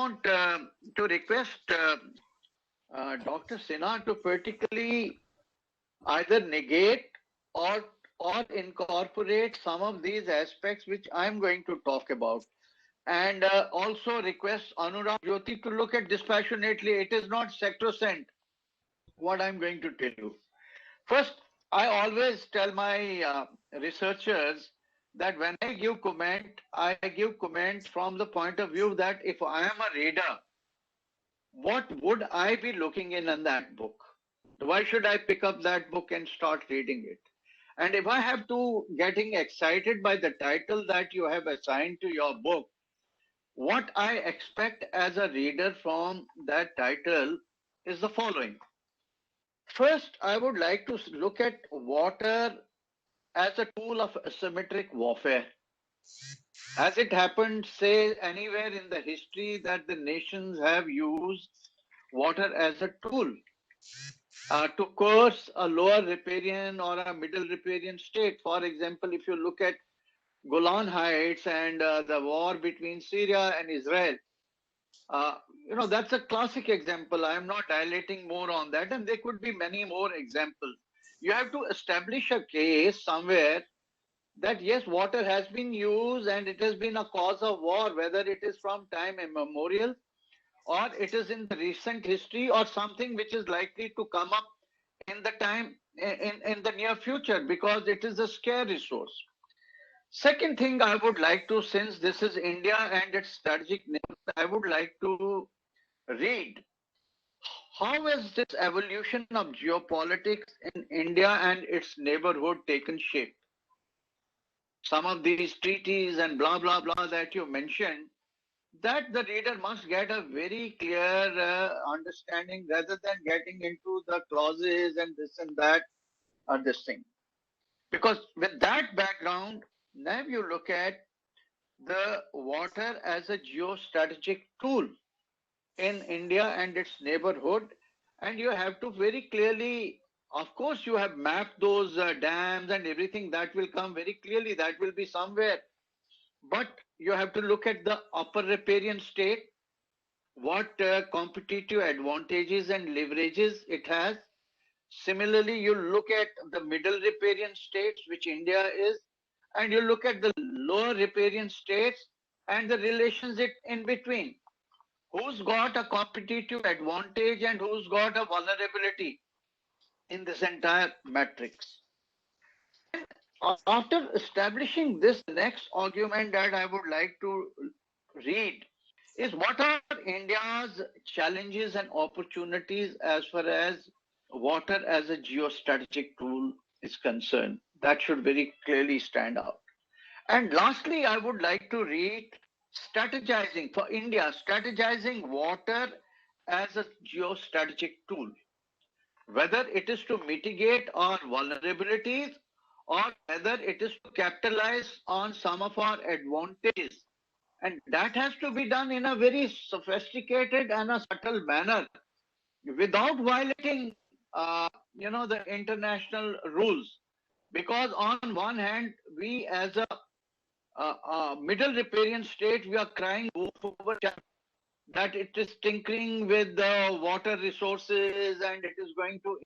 want to request Dr. Sinha to particularly either negate or incorporate some of these aspects which I'm going to talk about. And also request Anurag Jyoti to look at dispassionately. It is not sacrosanct what I'm going to tell you. First, I always tell my researchers that when I give comment from the point of view that if I am a reader, what would I be looking in that book? Why should I pick up that book and start reading it? And if I have to getting excited by the title that you have assigned to your book, what I expect as a reader from that title is the following. First, I would like to look at water as a tool of asymmetric warfare. As it happened, say, anywhere in the history that the nations have used water as a tool to coerce a lower riparian or a middle riparian state. For example, if you look at Golan Heights and the war between Syria and Israel, that's a classic example. I am not dilating more on that, and there could be many more examples. You have to establish a case somewhere that yes, water has been used and it has been a cause of war, whether it is from time immemorial or it is in the recent history or something which is likely to come up in the time in the near future, because it is a scarce resource. Second thing I would like to, since this is India and its strategic neighborhood, I would like to read how has this evolution of geopolitics in India and its neighborhood taken shape. Some of these treaties and blah, blah, blah that you mentioned, that the reader must get a very clear understanding rather than getting into the clauses and this and that or this thing. Because with that background, now you look at the water as a geostrategic tool in India and its neighborhood, and you have to very clearly, of course, you have mapped those dams and everything that will come very clearly, that will be somewhere. But you have to look at the upper riparian state, what competitive advantages and leverages it has. Similarly, you look at the middle riparian states, which India is, and you look at the lower riparian states and the relations in between. Who's got a competitive advantage and who's got a vulnerability in this entire matrix. After establishing this, next argument that I would like to read is what are India's challenges and opportunities as far as water as a geostrategic tool is concerned. That should very clearly stand out. And lastly, I would like to read strategizing for India, strategizing water as a geostrategic tool, whether it is to mitigate our vulnerabilities or whether it is to capitalize on some of our advantages. And that has to be done in a very sophisticated and a subtle manner without violating, the international rules. Because on one hand, we as a middle riparian state, we are crying over that it is tinkering with the water resources and it is going to,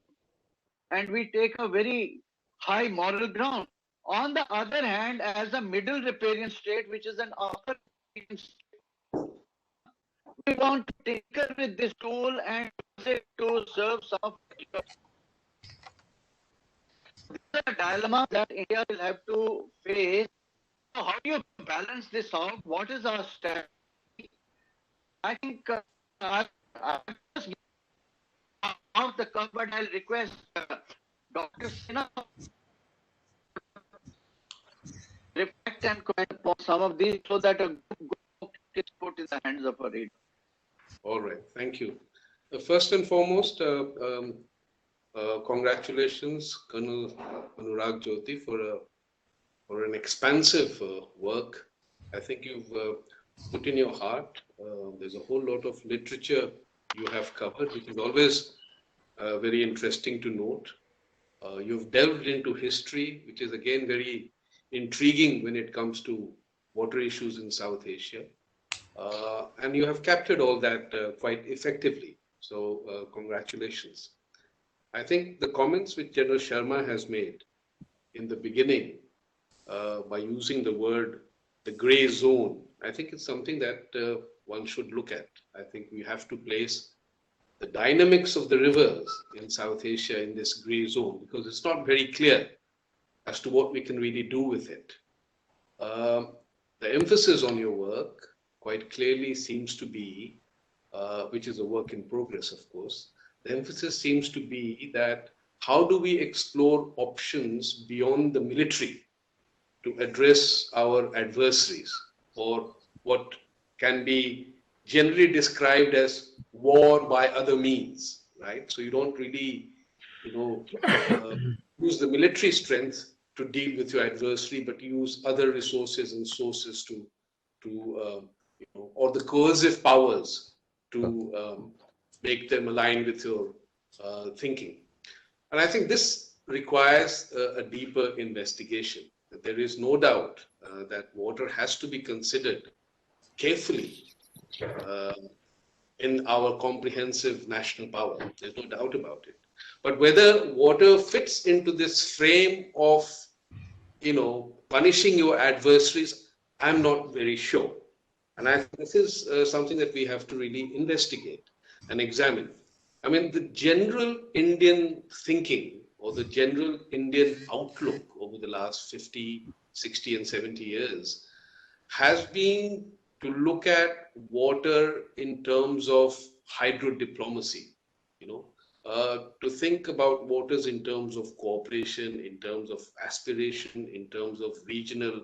and we take a very high moral ground. On the other hand, as a middle riparian state, which is an upper riparian state, we want to tinker with this tool and use it to serve some of the. This is a dilemma that India will have to face. So how do you balance this out? What is our strategy? I think I just off the cuff, but I'll request Dr. Sinha reflect and comment upon some of these so that a good book is put in the hands of a reader. All right, thank you. First and foremost, congratulations, Col Anurag Jyoti, for an expansive work. I think you've put in your heart. There's a whole lot of literature you have covered, which is always very interesting to note. You've delved into history, which is again very intriguing when it comes to water issues in South Asia. And you have captured all that quite effectively. So congratulations. I think the comments which General Sharma has made in the beginning by using the word the gray zone, I think it's something that one should look at. I think we have to place the dynamics of the rivers in South Asia in this gray zone because it's not very clear as to what we can really do with it. The emphasis on your work quite clearly seems to be, which is a work in progress, of course, the emphasis seems to be that how do we explore options beyond the military to address our adversaries, or what can be generally described as war by other means, right? So you don't really, use the military strength to deal with your adversary, but use other resources and sources or the coercive powers to make them align with your thinking. And I think this requires a deeper investigation. There is no doubt that water has to be considered carefully in our comprehensive national power. There's no doubt about it. But whether water fits into this frame of, punishing your adversaries, I'm not very sure. And I think this is something that we have to really investigate and examine. I mean, the general Indian thinking or the general Indian outlook over the last 50, 60 and 70 years has been to look at water in terms of hydro diplomacy, to think about waters in terms of cooperation, in terms of aspiration, in terms of regional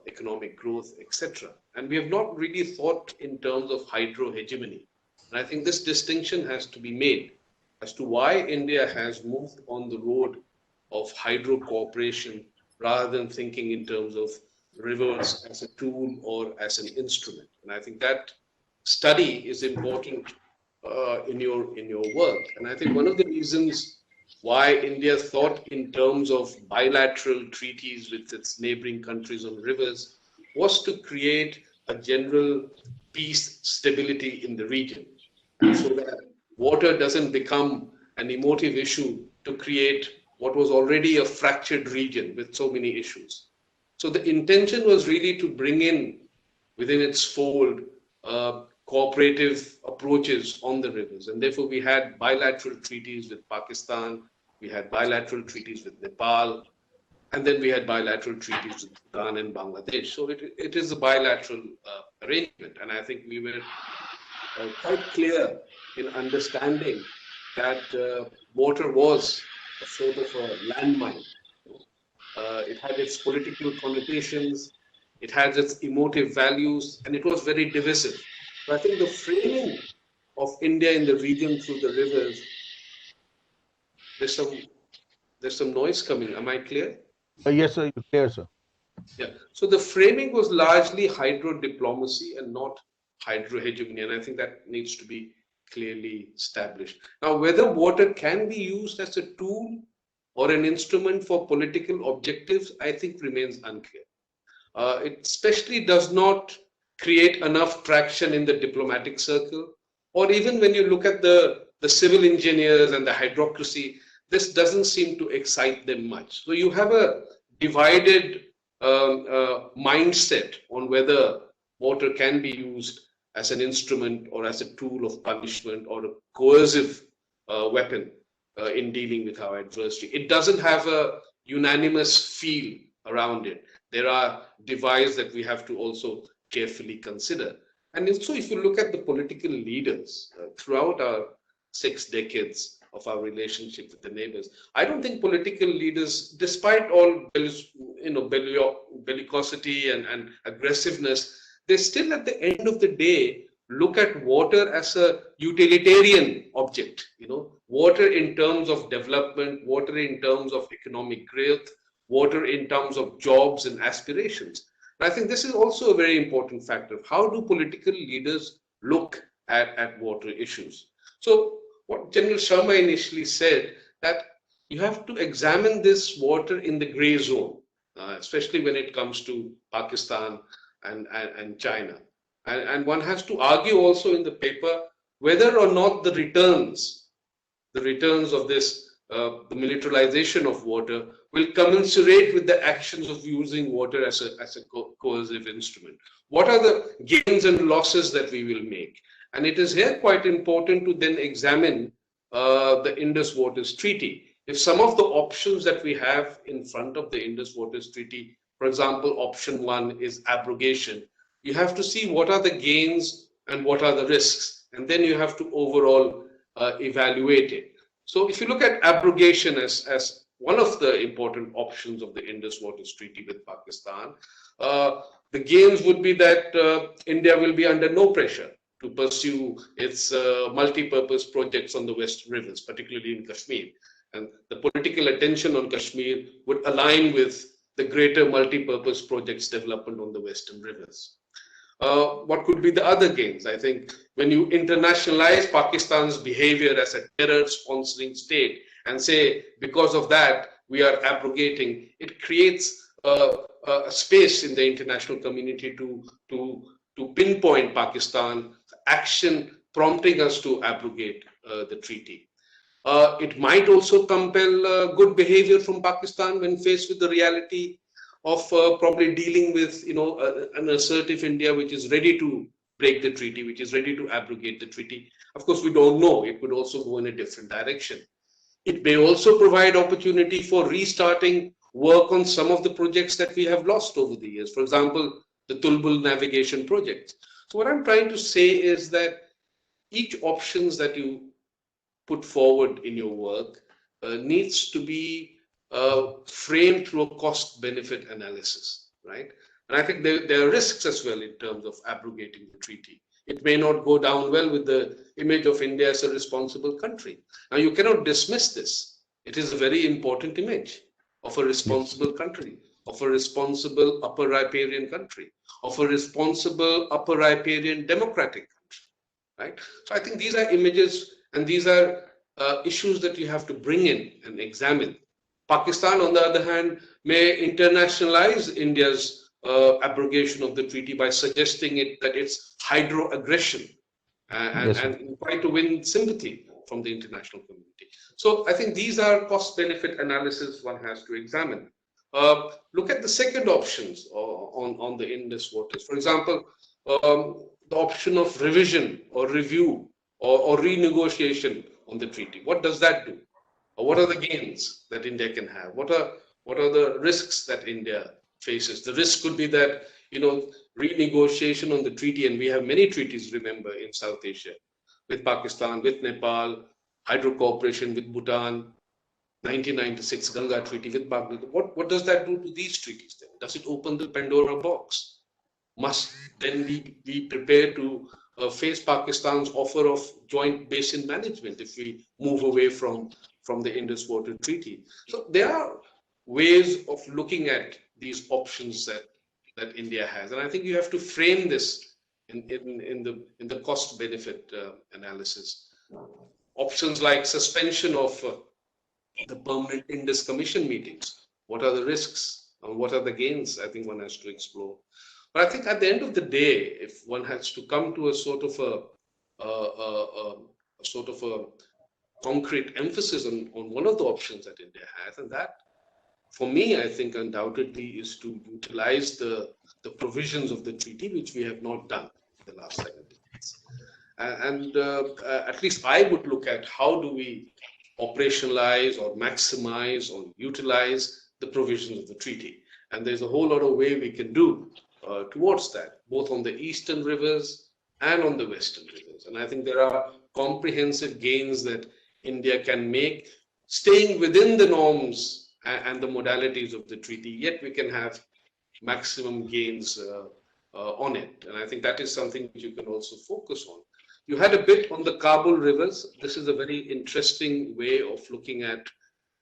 economic growth, etc. And we have not really thought in terms of hydro hegemony. And I think this distinction has to be made as to why India has moved on the road of hydro cooperation rather than thinking in terms of rivers as a tool or as an instrument. And I think that study is important in your work. And I think one of the reasons why India thought in terms of bilateral treaties with its neighboring countries on rivers was to create a general peace, stability in the region, so that water doesn't become an emotive issue to create what was already a fractured region with so many issues. So the intention was really to bring in within its fold cooperative approaches on the rivers. And therefore we had bilateral treaties with Pakistan, we had bilateral treaties with Nepal, and then we had bilateral treaties with Bhutan and Bangladesh. So it is a bilateral arrangement. And I think we were quite clear in understanding that water was a sort of a landmine. It had its political connotations, it had its emotive values, and it was very divisive. So I think the framing of India in the region through the rivers, there's some noise coming. Am I clear? Yes, sir. You're clear, sir. Yeah. So the framing was largely hydro diplomacy and not hydro hegemony, and I think that needs to be clearly established. Now, whether water can be used as a tool or an instrument for political objectives, I think remains unclear. It especially does not create enough traction in the diplomatic circle, or even when you look at the civil engineers and the hydrocracy, this doesn't seem to excite them much. So you have a divided mindset on whether water can be used as an instrument or as a tool of punishment or a coercive weapon in dealing with our adversary. It doesn't have a unanimous feel around it. There are divides that we have to also carefully consider. And so if you look at the political leaders throughout our 6 decades of our relationship with the neighbors, I don't think political leaders, despite all bellicosity and aggressiveness, they still at the end of the day look at water as a utilitarian object, water in terms of development, water in terms of economic growth, water in terms of jobs and aspirations. And I think this is also a very important factor. How do political leaders look at water issues? So what General Sharma initially said, that you have to examine this water in the gray zone, especially when it comes to Pakistan and China. And one has to argue also in the paper whether or not the returns of this, the militarization of water, will commensurate with the actions of using water as a coercive instrument. What are the gains and losses that we will make? And it is here quite important to then examine the Indus Waters Treaty. If some of the options that we have in front of the Indus Waters Treaty, for example, option 1 is abrogation, you have to see what are the gains and what are the risks, and then you have to overall evaluate it. So if you look at abrogation as one of the important options of the Indus Waters Treaty with Pakistan, the gains would be that India will be under no pressure to pursue its multi-purpose projects on the Western rivers, particularly in Kashmir. And the political attention on Kashmir would align with the greater multi-purpose projects development on the Western rivers. What could be the other gains? I think when you internationalize Pakistan's behavior as a terror sponsoring state and say, because of that, we are abrogating, it creates a space in the international community to pinpoint Pakistan action prompting us to abrogate the treaty. It might also compel good behavior from Pakistan when faced with the reality of probably dealing with, an assertive India which is ready to break the treaty, which is ready to abrogate the treaty. Of course, we don't know. It could also go in a different direction. It may also provide opportunity for restarting work on some of the projects that we have lost over the years. For example, the Tulbul navigation project. So what I'm trying to say is that each options that you put forward in your work needs to be framed through a cost-benefit analysis, right? And I think there are risks as well in terms of abrogating the treaty. It may not go down well with the image of India as a responsible country. Now, you cannot dismiss this. It is a very important image of a responsible country, of a responsible upper riparian country, of a responsible upper riparian democratic country, right? So I think these are images and these are issues that you have to bring in and examine. Pakistan, on the other hand, may internationalize India's abrogation of the treaty by suggesting that it's hydro-aggression and try to win sympathy from the international community. So I think these are cost-benefit analysis one has to examine. Look at the second options on the Indus waters. For example, the option of revision or review or renegotiation on the treaty. What does that do? Or what are the gains that India can have? What are the risks that India faces? The risk could be that, renegotiation on the treaty, and we have many treaties, remember, in South Asia, with Pakistan, with Nepal, hydro cooperation with Bhutan, 1996 Ganga Treaty with Bangladesh. What does that do to these treaties then? Does it open the Pandora box? Must then we be prepared to face Pakistan's offer of joint basin management if we move away from the Indus Water Treaty? So there are ways of looking at these options that India has, and I think you have to frame this in the cost benefit analysis. Options like suspension of the permanent Indus Commission meetings. What are the risks and what are the gains? I think one has to explore. But I think at the end of the day, if one has to come to a sort of a concrete emphasis on one of the options that India has, and that, for me, I think undoubtedly is to utilize the provisions of the treaty, which we have not done in the last 7 decades. And at least I would look at how do we operationalize or maximize or utilize the provisions of the treaty. And there's a whole lot of way we can do towards that, both on the eastern rivers and on the western rivers. And I think there are comprehensive gains that India can make, staying within the norms and the modalities of the treaty, yet we can have maximum gains on it. And I think that is something you can also focus on. You had a bit on the Kabul rivers. This is a very interesting way of looking at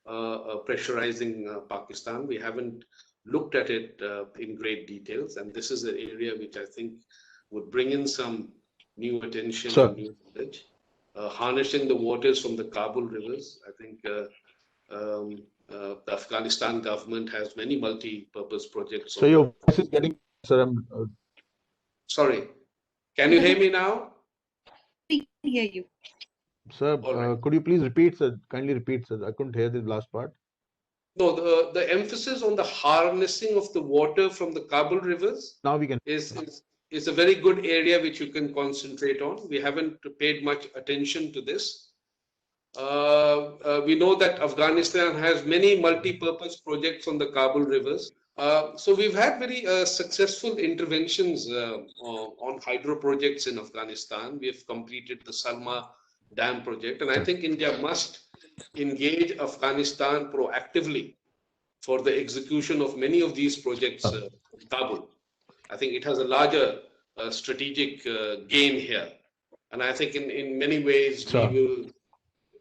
pressurizing Pakistan. We haven't looked at it in great details, and this is an area which I think would bring in some new attention and new knowledge. Harnessing the waters from the Kabul rivers, I think the Afghanistan government has many multi-purpose projects. So your voice is getting, sir. Sorry. Can you hear me now? We can hear you. Sir, All right. could you please repeat, sir? Kindly repeat, sir. I couldn't hear the last part. No, the emphasis on the harnessing of the water from the Kabul rivers Now we can. is a very good area which you can concentrate on. We haven't paid much attention to this. We know that Afghanistan has many multi-purpose projects on the Kabul rivers. So we've had very successful interventions on hydro projects in Afghanistan. We have completed the Salma Dam project, and I think India must engage Afghanistan proactively for the execution of many of these projects in Kabul. I think it has a larger strategic gain here. And I think in many ways we will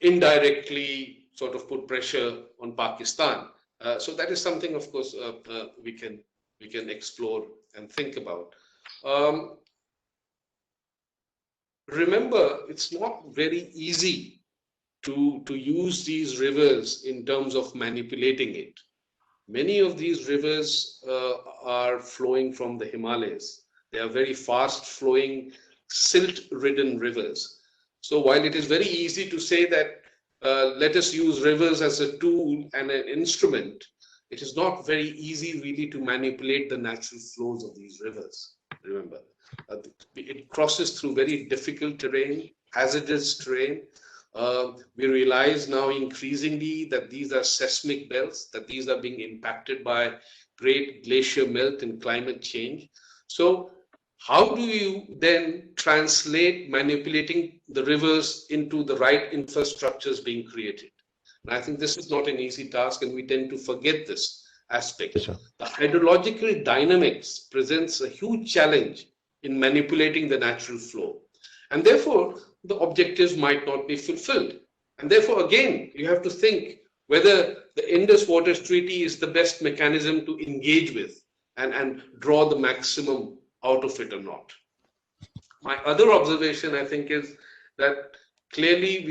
indirectly sort of put pressure on Pakistan. So that is something, of course, we can explore and think about. Remember, it's not very easy to use these rivers in terms of manipulating it. Many of these rivers are flowing from the Himalayas. They are very fast flowing, silt-ridden rivers. So while it is very easy to say that let us use rivers as a tool and an instrument, it is not very easy really to manipulate the natural flows of these rivers. Remember, it crosses through very difficult terrain, hazardous terrain. We realize now increasingly that these are seismic belts, that these are being impacted by great glacier melt and climate change. So how do you then translate manipulating the rivers into the right infrastructures being created? And I think this is not an easy task, and we tend to forget this aspect. Yes, sir. The hydrological dynamics presents a huge challenge in manipulating the natural flow. And therefore, the objectives might not be fulfilled. And therefore, again, you have to think whether the Indus Waters Treaty is the best mechanism to engage with and draw the maximum out of it or not. My other observation, I think, is that clearly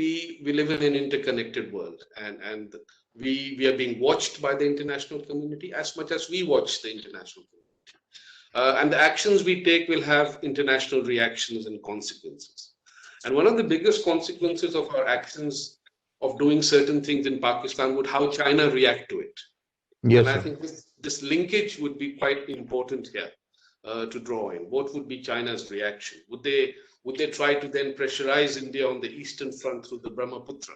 we live in an interconnected world, and we are being watched by the international community as much as we watch the international community. And the actions we take will have international reactions and consequences. And one of the biggest consequences of our actions of doing certain things in Pakistan would how China react to it. Yes, and I sir. think this linkage would be quite important here to draw in. What would be China's reaction? Would they try to then pressurize India on the eastern front through the Brahmaputra?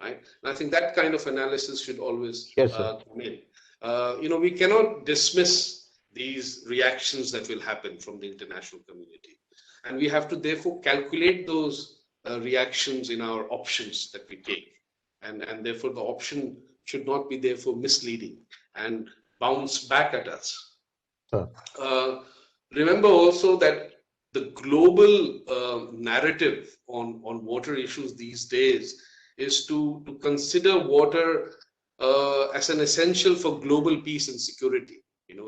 Right? And I think that kind of analysis should always come in. We cannot dismiss these reactions that will happen from the international community. And we have to therefore calculate those reactions in our options that we take. And therefore the option should not be therefore misleading and bounce back at us. Remember also that the global narrative on water issues these days is to consider water as an essential for global peace and security.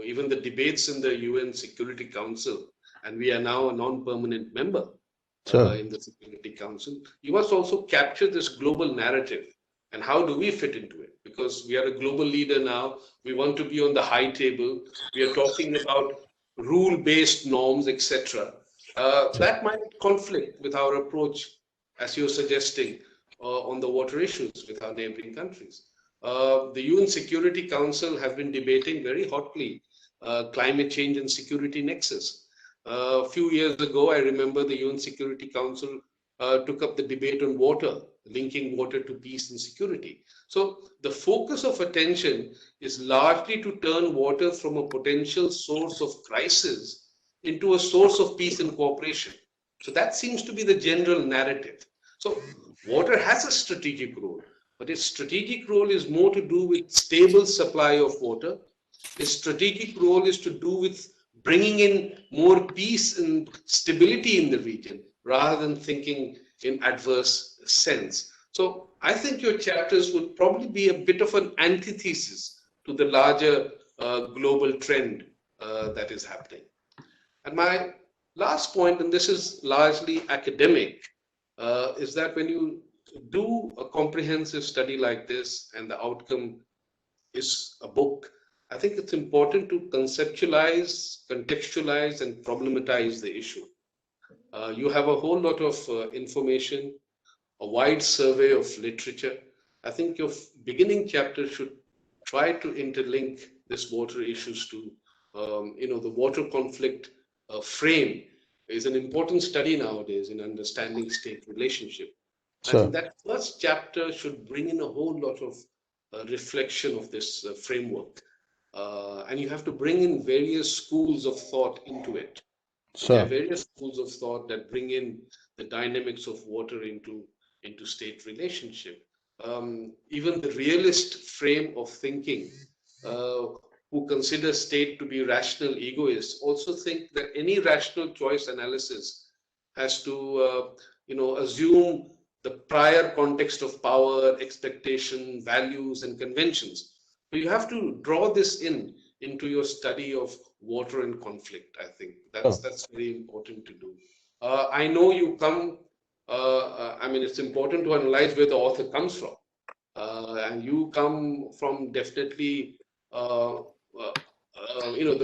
Even the debates in the UN Security Council, and we are now a non-permanent member in the Security Council, you must also capture this global narrative. And how do we fit into it? Because we are a global leader now. We want to be on the high table. We are talking about rule-based norms, etc. That might conflict with our approach, as you're suggesting, on the water issues with our neighboring countries. The UN Security Council have been debating very hotly climate change and security nexus. A few years ago, I remember the UN Security Council took up the debate on water, linking water to peace and security. So the focus of attention is largely to turn water from a potential source of crisis into a source of peace and cooperation. So that seems to be the general narrative. So water has a strategic role, but its strategic role is more to do with stable supply of water. Its strategic role is to do with bringing in more peace and stability in the region, rather than thinking in adverse sense. So I think your chapters would probably be a bit of an antithesis to the larger global trend that is happening. And my last point, and this is largely academic, is that when you do a comprehensive study like this and the outcome is a book, I think it's important to conceptualize, contextualize, and problematize the issue. You have a whole lot of information, a wide survey of literature. I think your beginning chapter should try to interlink this water issues to, the water conflict frame is an important study nowadays in understanding state relationship. I think that first chapter should bring in a whole lot of reflection of this framework. And you have to bring in various schools of thought into it. There are various schools of thought that bring in the dynamics of water into state relationship. Even the realist frame of thinking, who consider state to be rational egoists, also think that any rational choice analysis has to, assume the prior context of power, expectation, values, and conventions. So you have to draw this into your study of water and conflict. I think that's very important to do. I know you come. I mean, it's important to analyze where the author comes from, and you come from definitely, the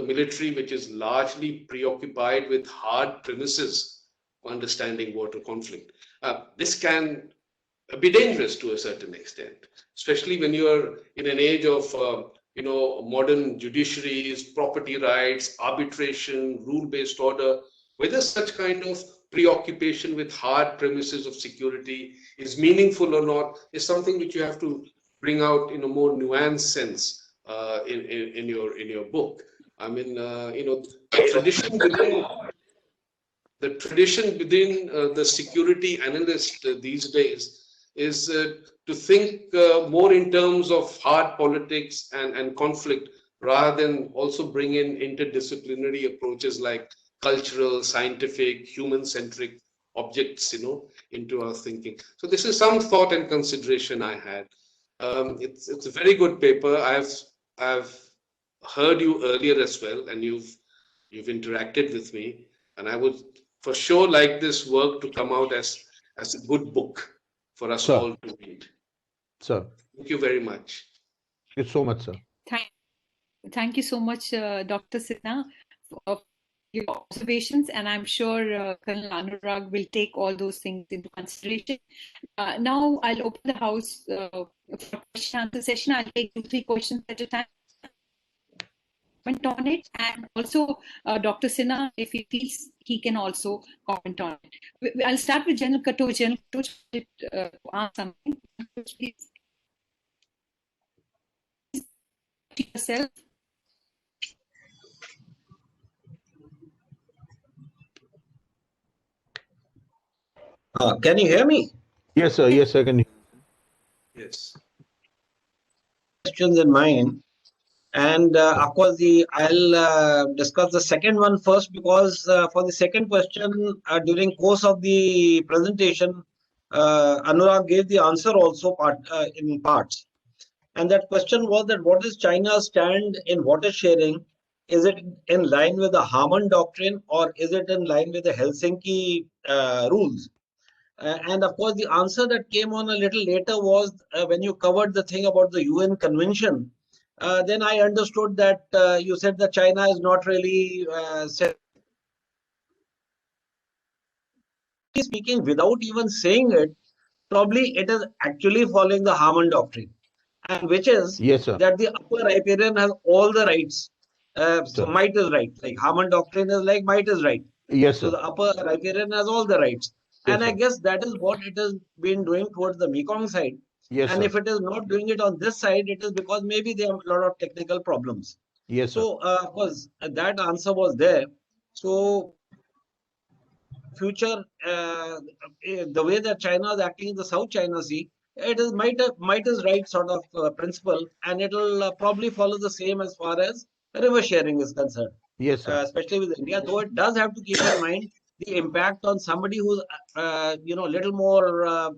military, which is largely preoccupied with hard premises for understanding water conflict. This can be dangerous to a certain extent, especially when you are in an age of modern judiciaries, property rights, arbitration, rule-based order. Whether such kind of preoccupation with hard premises of security is meaningful or not is something which you have to bring out in a more nuanced sense in your book. I mean, the tradition within the security analyst these days is to think more in terms of hard politics and conflict, rather than also bring in interdisciplinary approaches like cultural, scientific, human-centric objects, into our thinking. So this is some thought and consideration I had. It's a very good paper. I've heard you earlier as well, and you've interacted with me, and I would for sure like this work to come out as a good book for us all to read. Sir. Thank you very much. Thank you so much, sir. Thank you so much, Dr. Sinha, for your observations, and I'm sure Colonel Anurag will take all those things into consideration. Now I'll open the house for question answer session. I'll take 2-3 questions at a time. Comment on it, and also Dr. Sinha, if he feels, he can also comment on it. I'll start with General Katoch. General Katoch, to ask something, please. Yourself. Can you hear me? Yes, sir. Yes, I can hear. Yes. Questions in mind, and of course, I'll discuss the second one first, because for the second question, during course of the presentation, Anurag gave the answer also in parts, and that question was that what is China's stand in water sharing? Is it in line with the Harmon Doctrine, or is it in line with the Helsinki rules? And of course, the answer that came on a little later was when you covered the thing about the UN convention. Then I understood that you said that China is not really speaking, without even saying it. Probably it is actually following the Harmon Doctrine, and which is that the upper riparian has all the rights. So might is right. Like Harmon Doctrine is like might is right. Yes, so the upper riparian has all the rights. Yes, and I guess that is what it has been doing towards the Mekong side. Yes, and sir. if it is not doing it on this side, it is because maybe there are a lot of technical problems. Yes, so of course that answer was there. So future, the way that China is acting in the South China Sea, it is might is right sort of principle, and it will probably follow the same as far as river sharing is concerned. Yes, sir. Especially with India, though it does have to keep in mind the impact on somebody who's a little more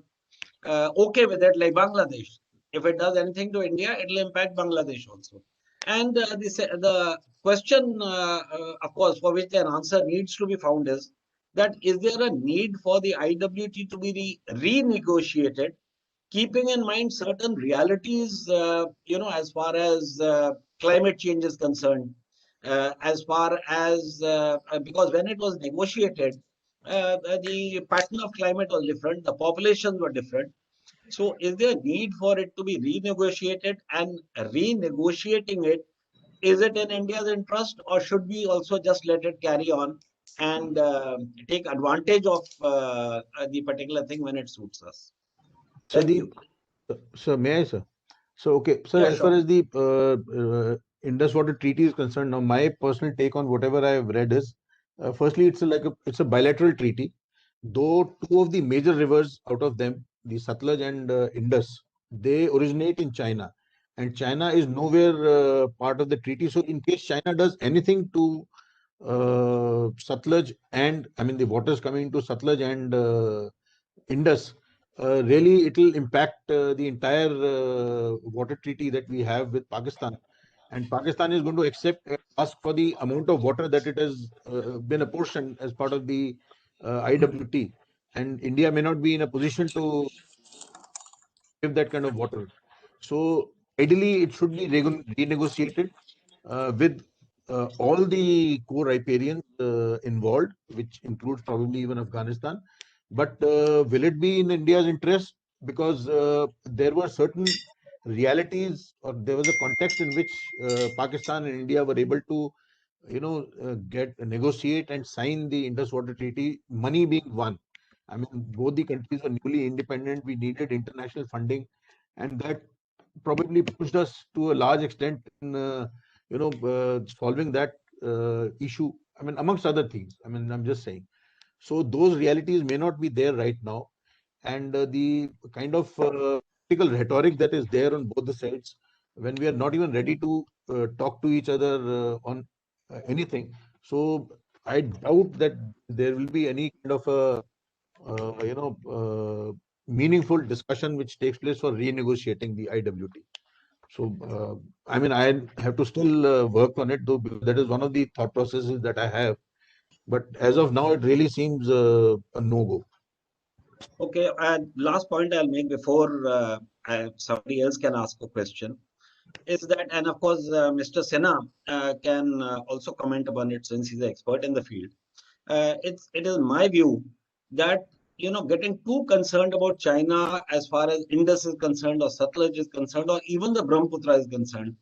okay with it, like Bangladesh. If it does anything to India, it will impact Bangladesh also. And the question, of course, for which an answer needs to be found is that is there a need for the IWT to be renegotiated, keeping in mind certain realities, as far as climate change is concerned, as far as because when it was negotiated, the pattern of climate was different, the populations were different. So is there a need for it to be renegotiated, and renegotiating it, is it in India's interest, or should we also just let it carry on and take advantage of the particular thing when it suits us? So Thank the you. sir, may I, sir? So okay, sir. Yeah, As far sure. as the Indus Water Treaty is concerned, now my personal take on whatever I have read is, firstly, it's a bilateral treaty. Though two of the major rivers out of them, the Satluj and Indus, they originate in China, and China is nowhere part of the treaty. So in case China does anything to Satluj, and I mean the waters coming into Satluj and Indus, really it will impact the entire water treaty that we have with Pakistan. And Pakistan is going to ask for the amount of water that it has been apportioned as part of the IWT. And India may not be in a position to give that kind of water. So ideally, it should be renegotiated with all the core riparians involved, which includes probably even Afghanistan. But will it be in India's interest? Because there were certain realities, or there was a context in which Pakistan and India were able to, negotiate and sign the Indus Water Treaty. Money being one. I mean, both the countries were newly independent. We needed international funding, and that probably pushed us to a large extent in solving that issue. I mean, amongst other things. I mean, I'm just saying. So those realities may not be there right now, and the kind of political rhetoric that is there on both the sides, when we are not even ready to talk to each other on anything. So I doubt that there will be any kind of a meaningful discussion which takes place for renegotiating the IWT. So, I mean, I have to still work on it, though, because that is one of the thought processes that I have. But as of now, it really seems a no-go. Okay, and last point I'll make before somebody else can ask a question is that, and of course, Mr. Sinha can also comment upon it since he's an expert in the field. It is my view that getting too concerned about China as far as Indus is concerned, or Satluj is concerned, or even the Brahmaputra is concerned,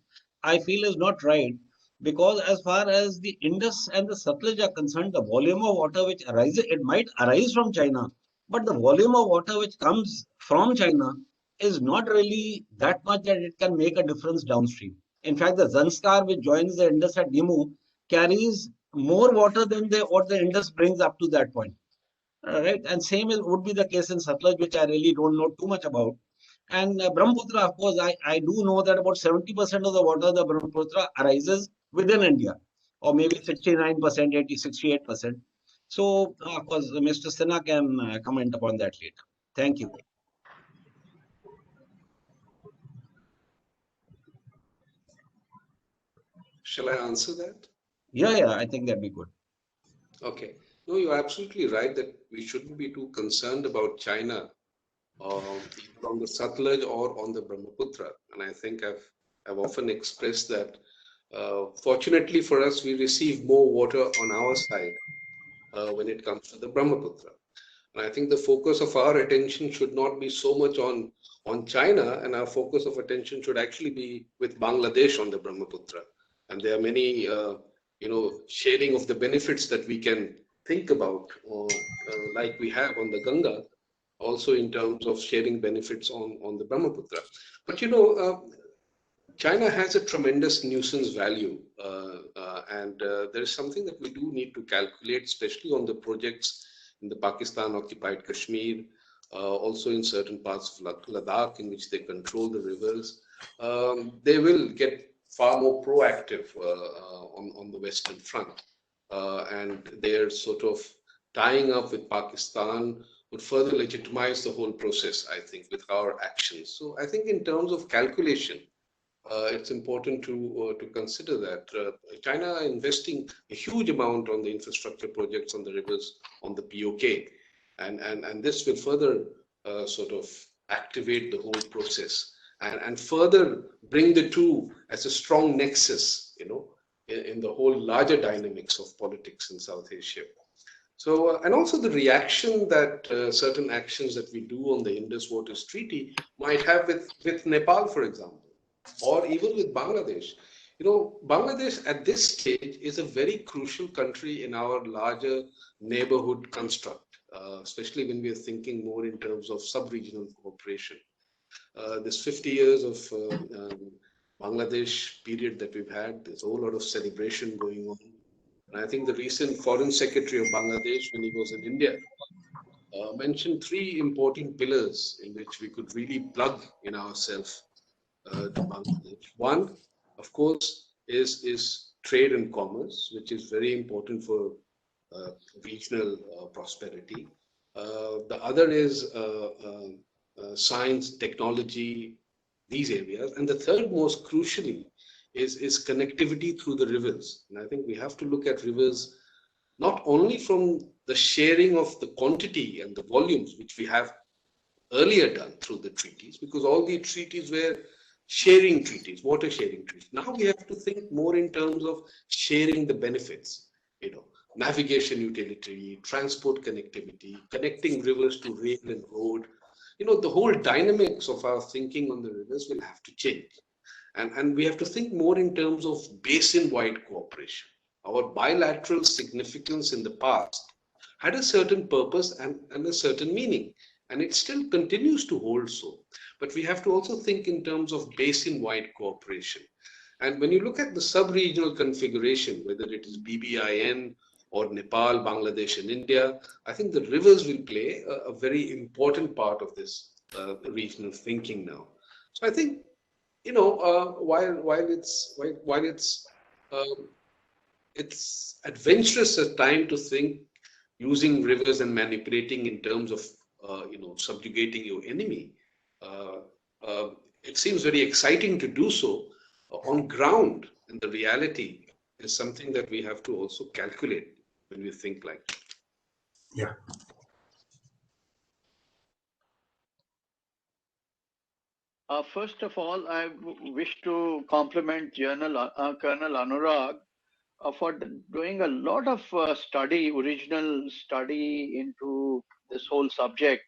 I feel is not right, because as far as the Indus and the Satluj are concerned, the volume of water which arises, it might arise from China, but the volume of water which comes from China is not really that much that it can make a difference downstream. In fact, the Zanskar which joins the Indus at Nimu carries more water than what the Indus brings up to that point. Right, and same would be the case in Satluj, which I really don't know too much about. And Brahmaputra, of course, I do know that about 70% of the water of the Brahmaputra arises within India, or maybe 69%, 68%. So, of course, Mr. Sinha can comment upon that later. Thank you. Shall I answer that? Yeah, I think that'd be good. Okay. No, you're absolutely right that we shouldn't be too concerned about China, either on the Satluj or on the Brahmaputra. And I think I've often expressed that. Fortunately for us, we receive more water on our side when it comes to the Brahmaputra. And I think the focus of our attention should not be so much on China, and our focus of attention should actually be with Bangladesh on the Brahmaputra. And there are many, sharing of the benefits that we can think about, like we have on the Ganga, also in terms of sharing benefits on the Brahmaputra. But China has a tremendous nuisance value, and there is something that we do need to calculate, especially on the projects in the Pakistan-occupied Kashmir, also in certain parts of Ladakh, in which they control the rivers. They will get far more proactive on the Western Front, and their sort of tying up with Pakistan would further legitimize the whole process, I think, with our actions. So I think in terms of calculation, it's important to consider that China are investing a huge amount on the infrastructure projects on the rivers, on the POK, and this will further sort of activate the whole process and further bring the two as a strong nexus, in the whole larger dynamics of politics in South Asia. So, and also the reaction that certain actions that we do on the Indus Waters Treaty might have with Nepal, for example, or even with Bangladesh. You know, Bangladesh at this stage is a very crucial country in our larger neighborhood construct, especially when we are thinking more in terms of sub-regional cooperation. This 50 years of Bangladesh period that we've had, there's a whole lot of celebration going on. And I think the recent Foreign Secretary of Bangladesh, when he was in India, mentioned three important pillars in which we could really plug in ourselves to Bangladesh. One, of course, is trade and commerce, which is very important for regional prosperity. The other is science, technology, these areas. And the third, most crucially, is connectivity through the rivers. And I think we have to look at rivers not only from the sharing of the quantity and the volumes, which we have earlier done through the treaties, because all the treaties were sharing treaties, water sharing treaties. Now we have to think more in terms of sharing the benefits, you know, navigation utility, transport connectivity, connecting rivers to rail and road. You know, the whole dynamics of our thinking on the rivers will have to change. And we have to think more in terms of basin-wide cooperation. Our bilateral significance in the past had a certain purpose and a certain meaning, and it still continues to hold so. But we have to also think in terms of basin-wide cooperation. And when you look at the sub-regional configuration, whether it is BBIN or Nepal, Bangladesh, and India, I think the rivers will play a very important part of this regional thinking now. So I think, you know, while it's adventurous a time to think using rivers and manipulating in terms of you know, subjugating your enemy. It seems very exciting to do so on ground, and the reality is something that we have to also calculate when we think like that. Yeah. First of all, I wish to compliment Colonel Anurag for doing a lot of original study into this whole subject.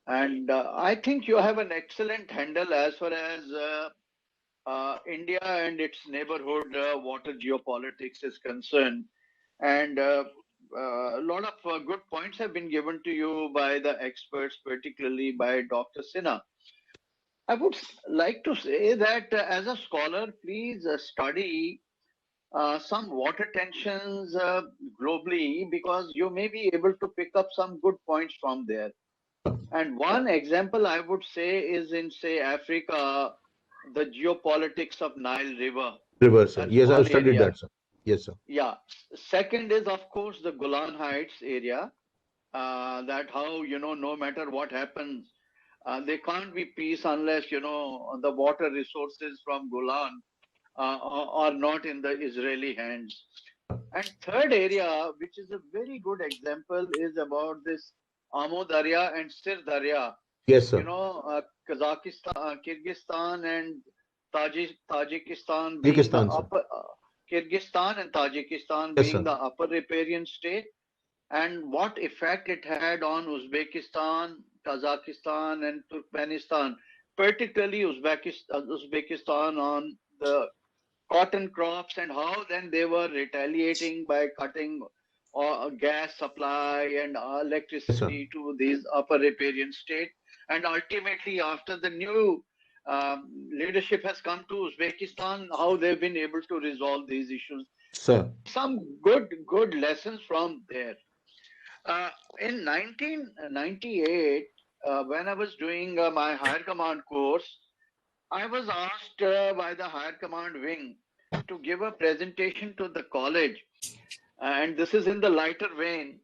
And I think you have an excellent handle as far as India and its neighborhood water geopolitics is concerned. And a lot of good points have been given to you by the experts, particularly by Dr. Sinha. I would like to say that as a scholar, please study some water tensions globally, because you may be able to pick up some good points from there. And one example I would say is in, say, Africa, the geopolitics of Nile River. River, sir. That's Yes, one I've studied area. that, sir. Yes, sir. Yeah. Second is, of course, the Golan Heights area. That how, you know, no matter what happens, there can't be peace unless, you know, the water resources from Golan are not in the Israeli hands. And third area, which is a very good example, is about this Amo Darya and Sir Darya. Yes, sir. You know, Kazakhstan, Kyrgyzstan and Tajikistan being the Uzbekistan, sir. upper, Kyrgyzstan and Tajikistan Yes, being sir. the upper riparian state, and what effect it had on Uzbekistan, Kazakhstan, and Turkmenistan, particularly Uzbekistan on the cotton crops, and how then they were retaliating by cutting gas supply and electricity to these upper riparian states. And ultimately, after the new leadership has come to Uzbekistan, how they've been able to resolve these issues. Sir. Some good lessons from there. In 1998, when I was doing my higher command course, I was asked by the higher command wing to give a presentation to the college. And this is in the lighter vein,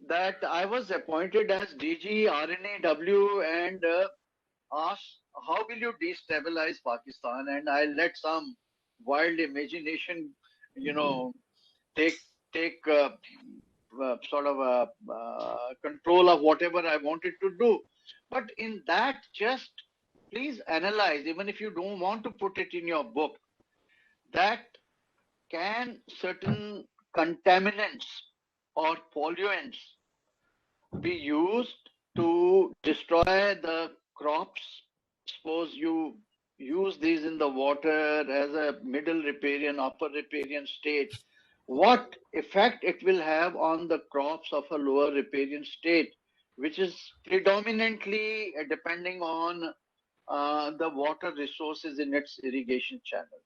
that I was appointed as DG RNAW and asked, how will you destabilize Pakistan? And I let some wild imagination, you know, take sort of control of whatever I wanted to do. But in that, just please analyze, even if you don't want to put it in your book, that can certain contaminants or polluants be used to destroy the crops? Suppose you use these in the water as a middle riparian, upper riparian state. What effect it will have on the crops of a lower riparian state, which is predominantly depending on the water resources in its irrigation channel.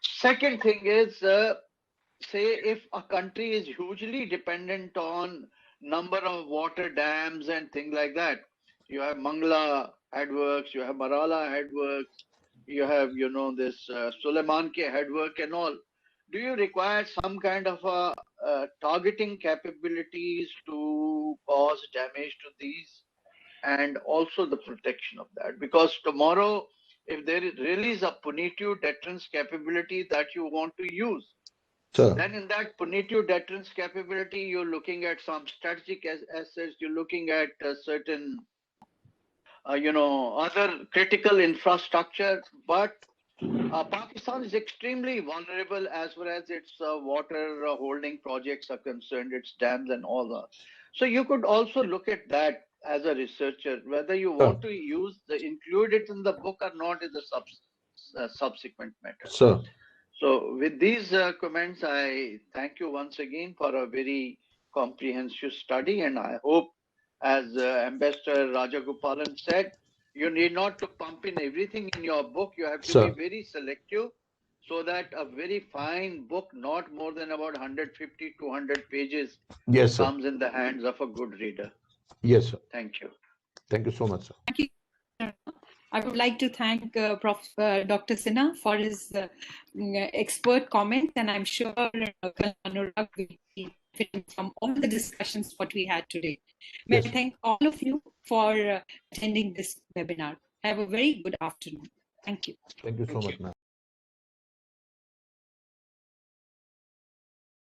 Second thing is, say if a country is hugely dependent on number of water dams and things like that, you have Mangla headworks, you have Marala headworks, you have, this Suleimanke headwork and all. Do you require some kind of a targeting capabilities to cause damage to these, and also the protection of that? Because tomorrow, if there is really is a punitive deterrence capability that you want to use, Sir. then in that punitive deterrence capability, you're looking at some strategic assets, you're looking at certain, other critical infrastructure. But Pakistan is extremely vulnerable as far as its water holding projects are concerned, its dams and all that. So you could also look at that as a researcher, whether you want to include it in the book or not is a subsequent matter. Sir. So with these comments, I thank you once again for a very comprehensive study, and I hope, as Ambassador Rajagopalan said, you need not to pump in everything in your book. You have to be very selective, so that a very fine book, not more than about 150, 200 pages, comes in the hands of a good reader. Yes, sir. Thank you. Thank you so much, sir. Thank you. I would like to thank Dr. Sinha for his expert comments, and I'm sure Col Anurag will benefit from all the discussions what we had today. May I thank all of you for attending this webinar. Have a very good afternoon. Thank you. Thank you so much, ma'am.